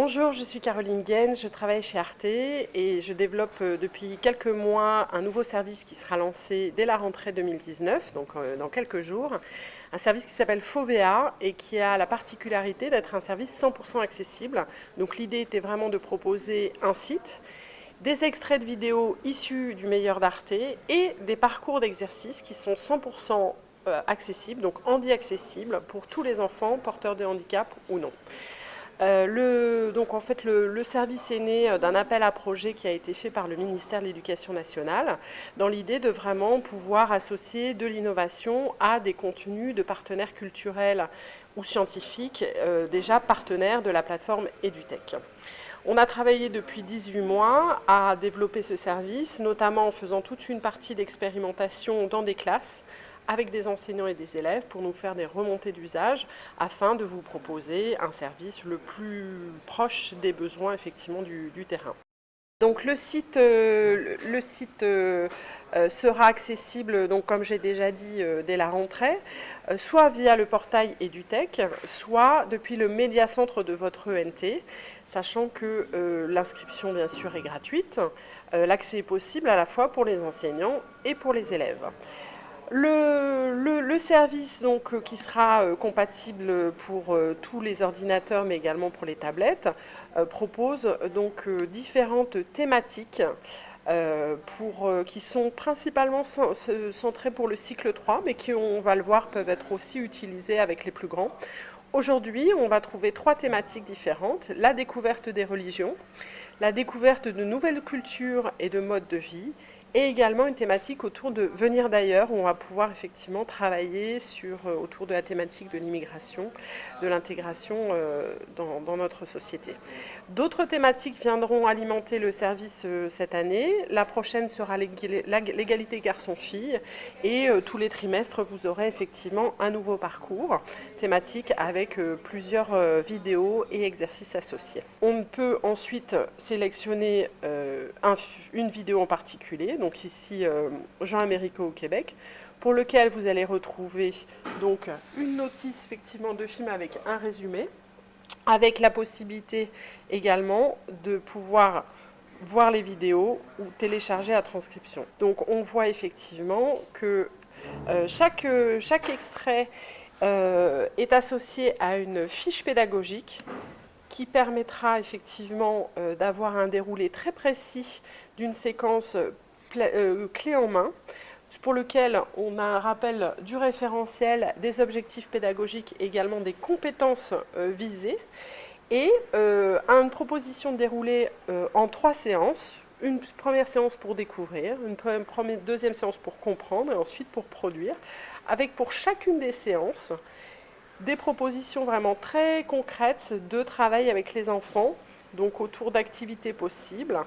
Bonjour, je suis Caroline Gaine, je travaille chez Arte et je développe depuis quelques mois un nouveau service qui sera lancé dès la rentrée 2019, donc dans quelques jours. Un service qui s'appelle Fovea et qui a la particularité d'être un service 100% accessible. Donc l'idée était vraiment de proposer un site, des extraits de vidéos issus du meilleur d'Arte et des parcours d'exercices qui sont 100% accessibles, donc handi-accessibles pour tous les enfants porteurs de handicap ou non. Donc en fait, le service est né d'un appel à projet qui a été fait par le ministère de l'Éducation nationale dans l'idée de vraiment pouvoir associer de l'innovation à des contenus de partenaires culturels ou scientifiques déjà partenaires de la plateforme EduTech. On a travaillé depuis 18 mois à développer ce service, notamment en faisant toute une partie d'expérimentation dans des classes avec des enseignants et des élèves pour nous faire des remontées d'usage afin de vous proposer un service le plus proche des besoins effectivement du terrain. Donc le site sera accessible, donc, comme j'ai déjà dit, dès la rentrée, soit via le portail EduTech, soit depuis le médiacentre de votre ENT, sachant que l'inscription bien sûr est gratuite. L'accès est possible à la fois pour les enseignants et pour les élèves. Le service donc, qui sera compatible pour tous les ordinateurs mais également pour les tablettes propose donc différentes thématiques qui sont principalement centrées pour le cycle 3 mais qui, on va le voir, peuvent être aussi utilisées avec les plus grands. Aujourd'hui, on va trouver 3 thématiques différentes: la découverte des religions, la découverte de nouvelles cultures et de modes de vie, et également une thématique autour de venir d'ailleurs, où on va pouvoir effectivement travailler autour de la thématique de l'immigration, de l'intégration dans notre société. D'autres thématiques viendront alimenter le service cette année. La prochaine sera l'égalité garçon-fille, et tous les trimestres, vous aurez effectivement un nouveau parcours thématique avec plusieurs vidéos et exercices associés. On peut ensuite sélectionner une vidéo en particulier, donc ici Jean Américo au Québec, pour lequel vous allez retrouver donc une notice effectivement de film avec un résumé, avec la possibilité également de pouvoir voir les vidéos ou télécharger la transcription. Donc on voit effectivement que chaque extrait est associé à une fiche pédagogique qui permettra effectivement d'avoir un déroulé très précis d'une séquence clé en main, pour lequel on a un rappel du référentiel, des objectifs pédagogiques, également des compétences visées, et une proposition déroulée en 3 séances. Une première séance pour découvrir, une deuxième séance pour comprendre et ensuite pour produire, avec pour chacune des séances des propositions vraiment très concrètes de travail avec les enfants, donc autour d'activités possibles,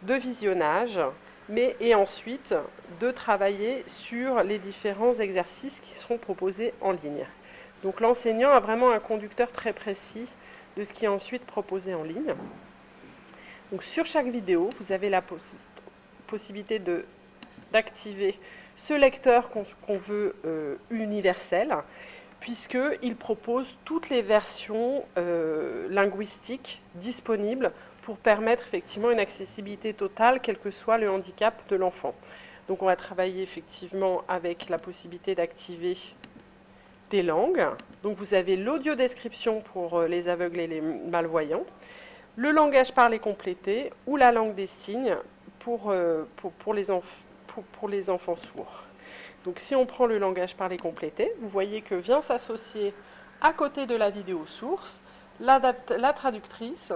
de visionnage, et ensuite de travailler sur les différents exercices qui seront proposés en ligne. Donc l'enseignant a vraiment un conducteur très précis de ce qui est ensuite proposé en ligne. Donc sur chaque vidéo, vous avez la possibilité d'activer ce lecteur qu'on veut universel, puisqu'il propose toutes les versions linguistiques disponibles pour permettre effectivement une accessibilité totale, quel que soit le handicap de l'enfant. Donc on va travailler effectivement avec la possibilité d'activer des langues. Donc vous avez l'audio-description pour les aveugles et les malvoyants, le langage parlé complété ou la langue des signes pour les enfants sourds. Donc si on prend le langage parlé complété, vous voyez que vient s'associer à côté de la vidéo source la traductrice,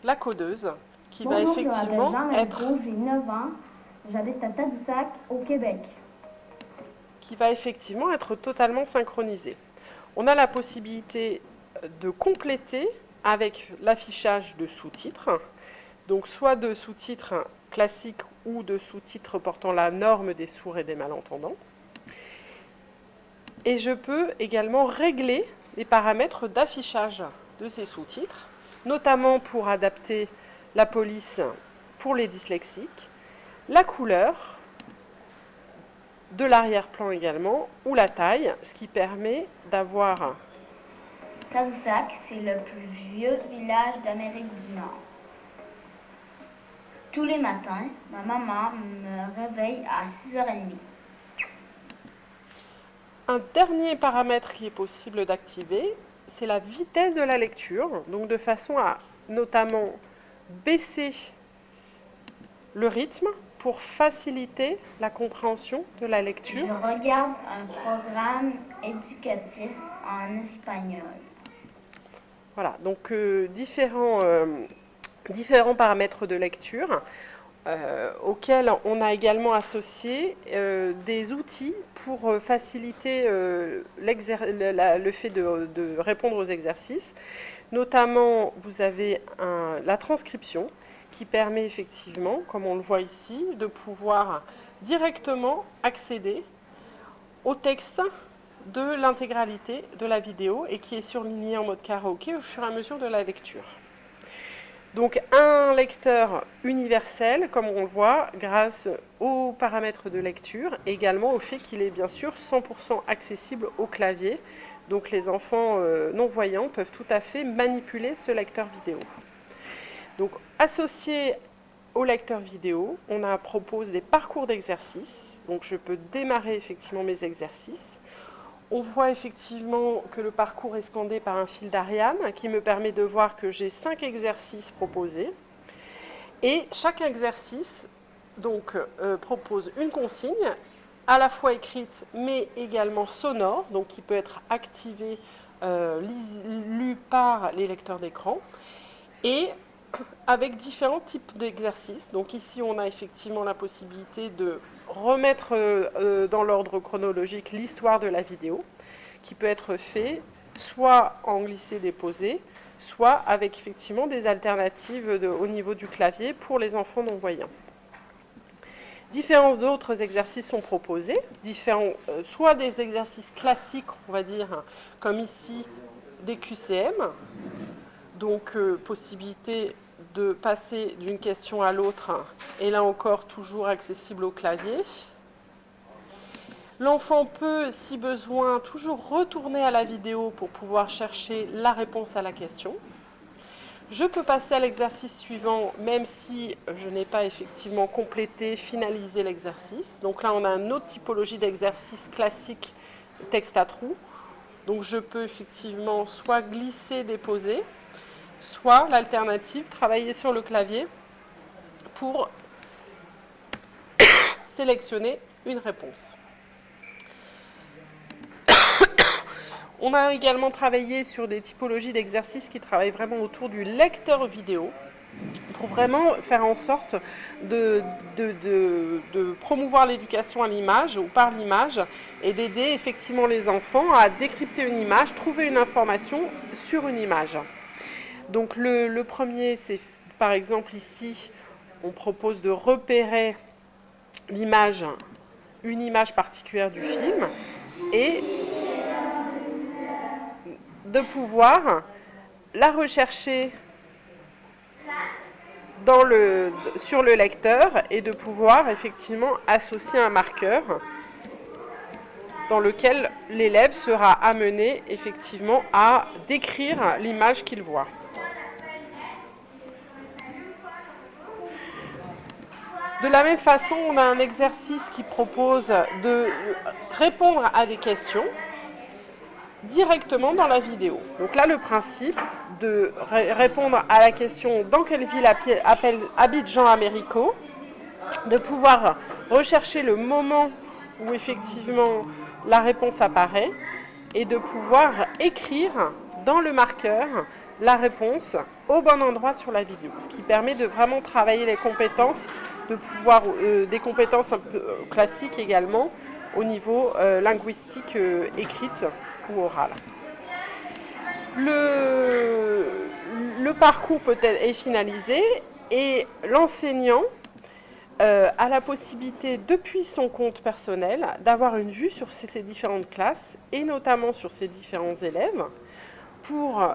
la codeuse, qui va effectivement être... J'ai 9 ans, j'habite à Tadoussac, au Québec. Qui va effectivement être totalement synchronisée. On a la possibilité de compléter avec l'affichage de sous-titres, donc soit de sous-titres classiques ou de sous-titres portant la norme des sourds et des malentendants. Et je peux également régler les paramètres d'affichage de ces sous-titres, notamment pour adapter la police pour les dyslexiques, la couleur de l'arrière-plan également, ou la taille, ce qui permet d'avoir Tadoussac, c'est le plus vieux village d'Amérique du Nord. Tous les matins, ma maman me réveille à 6h30. Un dernier paramètre qui est possible d'activer, c'est la vitesse de la lecture, donc de façon à notamment baisser le rythme pour faciliter la compréhension de la Je lecture. regarde un programme éducatif en espagnol. Voilà, donc différents paramètres de lecture auxquels on a également associé des outils pour faciliter le fait de répondre aux exercices. Notamment, vous avez la transcription qui permet effectivement, comme on le voit ici, de pouvoir directement accéder au texte de l'intégralité de la vidéo et qui est surligné en mode karaoké au fur et à mesure de la lecture. Donc un lecteur universel, comme on le voit, grâce aux paramètres de lecture, et également au fait qu'il est bien sûr 100% accessible au clavier. Donc les enfants non-voyants peuvent tout à fait manipuler ce lecteur vidéo. Donc associé au lecteur vidéo, on propose des parcours d'exercices. Donc je peux démarrer effectivement mes exercices. On voit effectivement que le parcours est scandé par un fil d'Ariane qui me permet de voir que j'ai 5 exercices proposés. Et chaque exercice donc, propose une consigne, à la fois écrite mais également sonore, donc qui peut être activée, lue par les lecteurs d'écran. Et avec différents types d'exercices. Donc ici, on a effectivement la possibilité de remettre dans l'ordre chronologique l'histoire de la vidéo, qui peut être fait soit en glisser-déposer, soit avec effectivement des alternatives au niveau du clavier pour les enfants non-voyants. Différents d'autres exercices sont proposés, soit des exercices classiques, on va dire, comme ici, des QCM, donc possibilité de passer d'une question à l'autre, et là encore toujours accessible au clavier. L'enfant peut, si besoin, toujours retourner à la vidéo pour pouvoir chercher la réponse à la question. Je peux passer à l'exercice suivant, même si je n'ai pas effectivement complété, finalisé l'exercice. Donc là, on a une autre typologie d'exercice classique, texte à trous. Donc je peux effectivement soit glisser, déposer, soit l'alternative, travailler sur le clavier pour sélectionner une réponse. On a également travaillé sur des typologies d'exercices qui travaillent vraiment autour du lecteur vidéo pour vraiment faire en sorte de promouvoir l'éducation à l'image ou par l'image et d'aider effectivement les enfants à décrypter une image, trouver une information sur une image. Donc le premier, c'est par exemple ici, on propose de repérer l'image, une image particulière du film et de pouvoir la rechercher sur le lecteur et de pouvoir effectivement associer un marqueur dans lequel l'élève sera amené effectivement à décrire l'image qu'il voit. De la même façon, on a un exercice qui propose de répondre à des questions directement dans la vidéo. Donc là, le principe de répondre à la question « Dans quelle ville habite Jean Américo ?», de pouvoir rechercher le moment où effectivement la réponse apparaît et de pouvoir écrire dans le marqueur la réponse au bon endroit sur la vidéo. Ce qui permet de vraiment travailler les compétences, des compétences un peu classiques également au niveau linguistique écrite ou orale. Le parcours est finalisé et l'enseignant a la possibilité, depuis son compte personnel, d'avoir une vue sur ces différentes classes et notamment sur ces différents élèves pour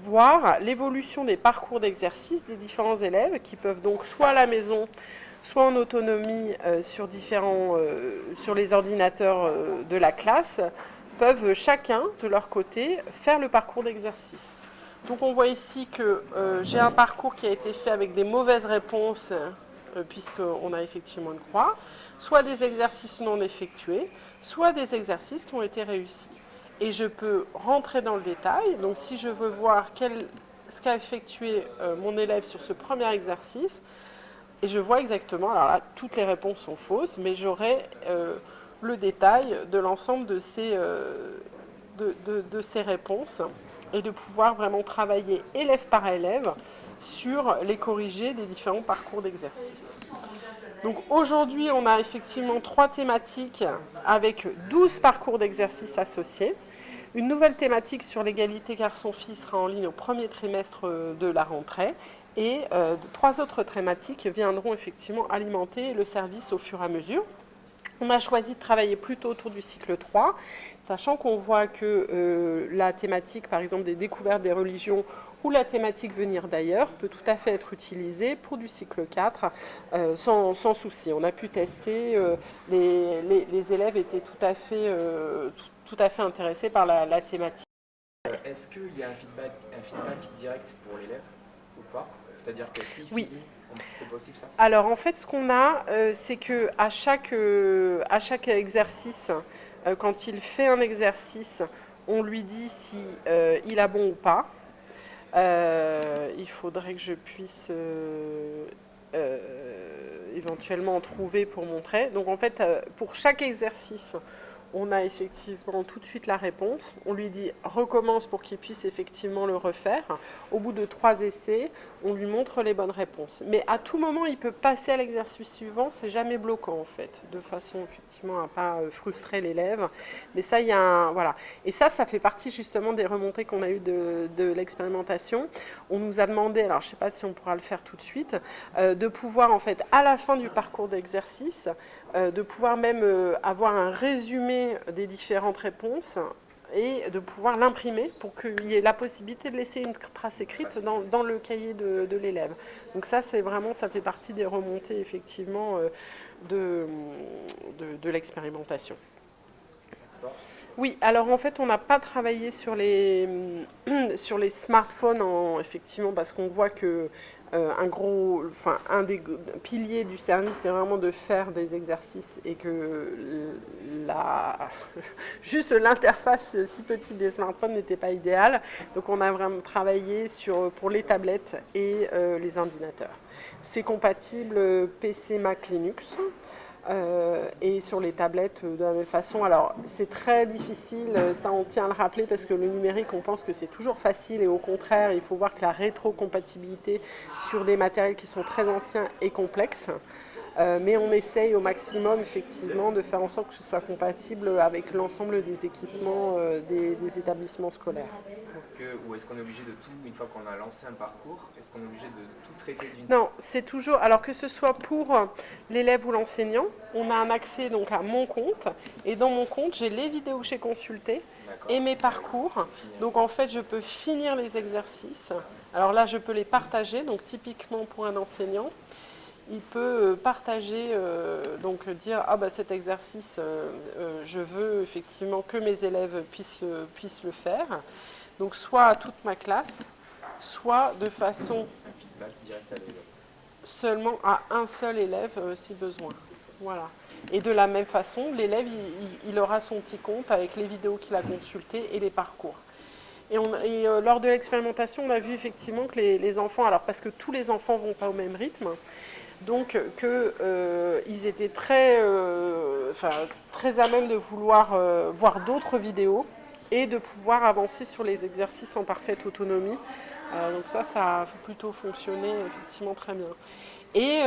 voir l'évolution des parcours d'exercice des différents élèves qui peuvent donc soit à la maison, soit en autonomie sur les ordinateurs de la classe, peuvent chacun, de leur côté, faire le parcours d'exercice. Donc on voit ici que j'ai un parcours qui a été fait avec des mauvaises réponses, puisqu'on a effectivement une croix, soit des exercices non effectués, soit des exercices qui ont été réussis. Et je peux rentrer dans le détail. Donc si je veux voir ce qu'a effectué mon élève sur ce premier exercice, et je vois exactement, alors là, toutes les réponses sont fausses, mais j'aurai le détail de l'ensemble de ces réponses et de pouvoir vraiment travailler élève par élève sur les corrigés des différents parcours d'exercice. Donc aujourd'hui, on a effectivement 3 thématiques avec 12 parcours d'exercice associés. Une nouvelle thématique sur l'égalité garçon-fille sera en ligne au premier trimestre de la rentrée. Et 3 autres thématiques viendront effectivement alimenter le service au fur et à mesure. On a choisi de travailler plutôt autour du cycle 3, sachant qu'on voit que la thématique, par exemple, des découvertes des religions ou la thématique venir d'ailleurs peut tout à fait être utilisée pour du cycle 4 sans souci. On a pu tester, les élèves étaient tout à fait intéressés par la thématique. Est-ce qu'il y a un feedback direct pour l'élève ou pas? C'est-à-dire que s'il Oui. finit, c'est possible ça? Alors en fait, ce qu'on a, c'est qu'à chaque exercice, quand il fait un exercice, on lui dit si il a bon ou pas. Il faudrait que je puisse éventuellement en trouver pour montrer. Donc en fait, pour chaque exercice, on a effectivement tout de suite la réponse. On lui dit recommence pour qu'il puisse effectivement le refaire. Au bout de 3 essais, on lui montre les bonnes réponses. Mais à tout moment, il peut passer à l'exercice suivant. C'est jamais bloquant en fait, de façon effectivement à ne pas frustrer l'élève. Mais ça, il y a un voilà. Et ça fait partie justement des remontées qu'on a eues de l'expérimentation. On nous a demandé, alors je ne sais pas si on pourra le faire tout de suite, de pouvoir en fait à la fin du parcours d'exercice, de pouvoir même avoir un résumé des différentes réponses et de pouvoir l'imprimer pour qu'il y ait la possibilité de laisser une trace écrite dans le cahier de l'élève. Donc ça, c'est vraiment, ça fait partie des remontées effectivement de l'expérimentation. Oui, alors en fait, on n'a pas travaillé sur les smartphones, effectivement, parce qu'on voit que un des piliers du service, c'est vraiment de faire des exercices et que juste l'interface si petite des smartphones n'était pas idéale. Donc on a vraiment travaillé pour les tablettes et les ordinateurs. C'est compatible PC, Mac, Linux. Et sur les tablettes de la même façon. Alors c'est très difficile, ça on tient à le rappeler parce que le numérique on pense que c'est toujours facile et au contraire il faut voir que la rétrocompatibilité sur des matériels qui sont très anciens est complexe. Mais on essaye au maximum effectivement de faire en sorte que ce soit compatible avec l'ensemble des équipements des établissements scolaires. Ou est-ce qu'on est obligé de tout, une fois qu'on a lancé un parcours, est-ce qu'on est obligé de tout traiter d'une... Non, c'est toujours, alors que ce soit pour l'élève ou l'enseignant, on a un accès donc à mon compte, et dans mon compte, j'ai les vidéos que j'ai consultées et mes parcours. Donc en fait, je peux finir les exercices. Alors là, je peux les partager, donc typiquement pour un enseignant, il peut partager, donc dire « Ah bah cet exercice, je veux effectivement que mes élèves puissent le faire ». Donc soit à toute ma classe, soit de façon seulement à un seul élève si besoin. Voilà. Et de la même façon, l'élève il aura son petit compte avec les vidéos qu'il a consultées et les parcours. Et lors de l'expérimentation, on a vu effectivement que les enfants, alors parce que tous les enfants ne vont pas au même rythme, donc qu'ils étaient très à même de vouloir voir d'autres vidéos et de pouvoir avancer sur les exercices en parfaite autonomie. Donc ça a plutôt fonctionné effectivement très bien. Et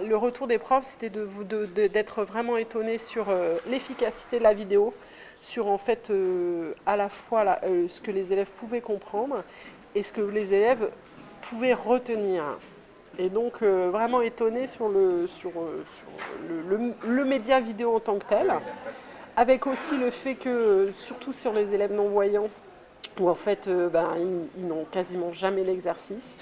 le retour des profs, c'était d'être vraiment étonnés sur l'efficacité de la vidéo, sur en fait à la fois ce que les élèves pouvaient comprendre et ce que les élèves pouvaient retenir. Et donc vraiment étonné sur le média vidéo en tant que tel, avec aussi le fait que, surtout sur les élèves non-voyants, où en fait ils n'ont quasiment jamais l'exercice.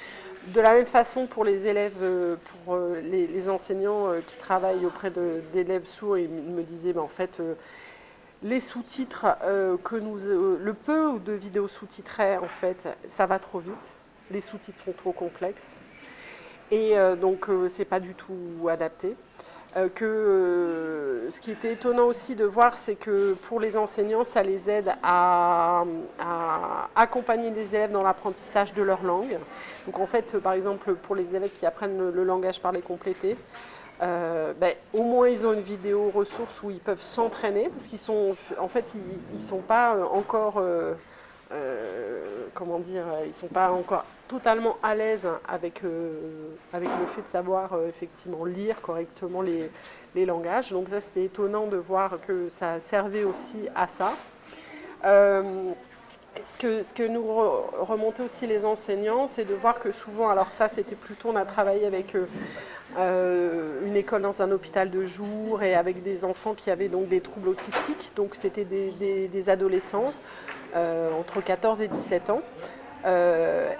De la même façon pour les élèves, pour les enseignants qui travaillent auprès d'élèves sourds, ils me disaient en fait Les sous-titres, le peu de vidéos sous-titrées, en fait, ça va trop vite. Les sous-titres sont trop complexes. Et donc, c'est pas du tout adapté. Ce qui était étonnant aussi de voir, c'est que pour les enseignants, ça les aide à accompagner les élèves dans l'apprentissage de leur langue. Donc en fait, par exemple, pour les élèves qui apprennent le langage parlé complété, au moins ils ont une vidéo ressource où ils peuvent s'entraîner, parce qu'ils sont, en fait, ils sont pas encore, comment dire, ils sont pas encore totalement à l'aise avec le fait de savoir effectivement lire correctement les langages. Donc ça, c'était étonnant de voir que ça servait aussi à ça. Ce que nous remontaient aussi les enseignants, c'est de voir que souvent, alors ça c'était plutôt, on a travaillé avec une école dans un hôpital de jour et avec des enfants qui avaient donc des troubles autistiques, donc c'était des adolescents entre 14 et 17 ans.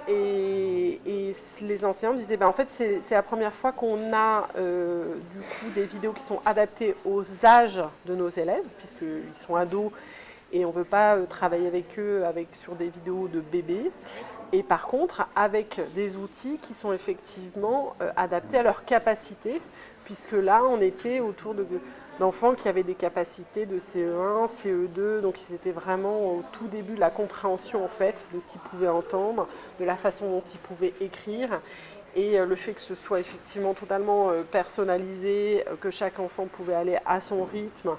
Et les enseignants disaient, en fait c'est la première fois qu'on a du coup des vidéos qui sont adaptées aux âges de nos élèves, puisqu'ils sont ados et on ne veut pas travailler avec eux sur des vidéos de bébés. Et par contre, avec des outils qui sont effectivement adaptés à leurs capacités, puisque là, on était autour d'enfants qui avaient des capacités de CE1, CE2, donc ils étaient vraiment au tout début de la compréhension en fait, de ce qu'ils pouvaient entendre, de la façon dont ils pouvaient écrire. Et le fait que ce soit effectivement totalement personnalisé, que chaque enfant pouvait aller à son rythme,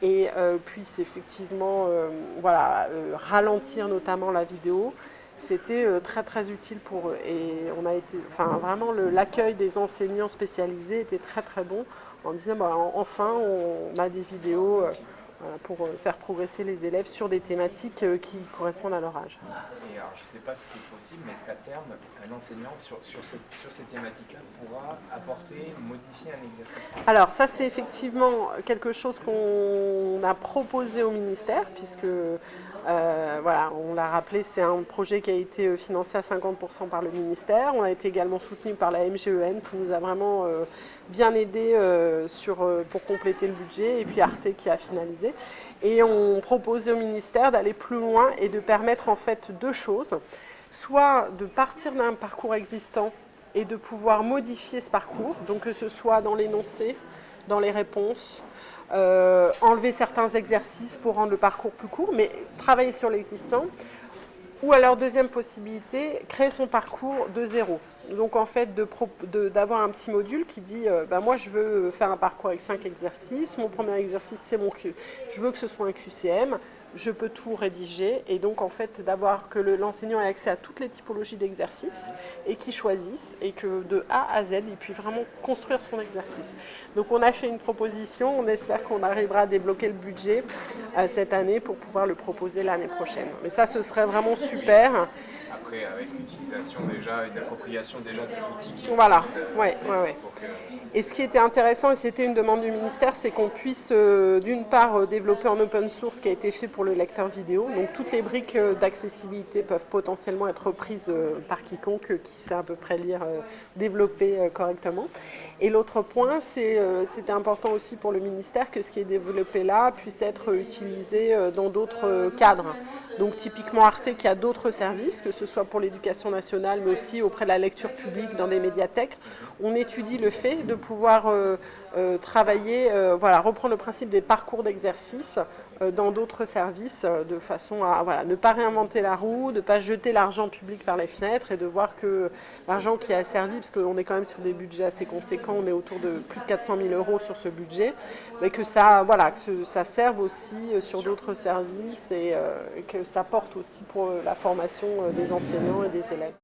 et puisse effectivement ralentir notamment la vidéo, c'était très très utile pour eux. Et on a été, vraiment l'accueil des enseignants spécialisés était très très bon en disant enfin on a des vidéos pour faire progresser les élèves sur des thématiques qui correspondent à leur âge. Et alors, je ne sais pas si c'est possible, mais est-ce qu'à terme, l'enseignant sur ces thématiques-là pourra modifier un exercice? Alors ça c'est effectivement quelque chose qu'on a proposé au ministère, puisque on l'a rappelé, c'est un projet qui a été financé à 50% par le ministère. On a été également soutenu par la MGEN qui nous a vraiment bien aidé pour compléter le budget, et puis Arte qui a finalisé. Et on proposait au ministère d'aller plus loin et de permettre en fait deux choses. Soit de partir d'un parcours existant et de pouvoir modifier ce parcours, donc que ce soit dans l'énoncé, dans les réponses, enlever certains exercices pour rendre le parcours plus court, mais travailler sur l'existant. Ou alors, deuxième possibilité, créer son parcours de zéro. Donc en fait, d'avoir un petit module qui dit moi je veux faire un parcours avec 5 exercices, mon premier exercice c'est je veux que ce soit un QCM, je peux tout rédiger, et donc en fait d'avoir que l'enseignant ait accès à toutes les typologies d'exercices et qu'il choisisse, et que de A à Z il puisse vraiment construire son exercice. Donc on a fait une proposition, on espère qu'on arrivera à débloquer le budget cette année pour pouvoir le proposer l'année prochaine. Mais ça, ce serait vraiment super. Après, avec l'utilisation déjà, une appropriation déjà de l'outil qui existe. Voilà, ouais. Et ce qui était intéressant, et c'était une demande du ministère, c'est qu'on puisse d'une part développer en open source ce qui a été fait pour le lecteur vidéo. Donc toutes les briques d'accessibilité peuvent potentiellement être prises par quiconque qui sait à peu près lire, développer correctement. Et l'autre point, c'était important aussi pour le ministère que ce qui est développé là puisse être utilisé dans d'autres cadres. Donc typiquement Arte qui a d'autres services, que ce soit pour l'éducation nationale, mais aussi auprès de la lecture publique dans des médiathèques. On étudie le fait de pouvoir travailler, reprendre le principe des parcours d'exercice dans d'autres services, de façon à ne pas réinventer la roue, de ne pas jeter l'argent public par les fenêtres, et de voir que l'argent qui a servi, parce qu'on est quand même sur des budgets assez conséquents, on est autour de plus de 400 000 € sur ce budget, mais que ça serve aussi sur d'autres services, et que ça porte aussi pour la formation des enseignants et des élèves.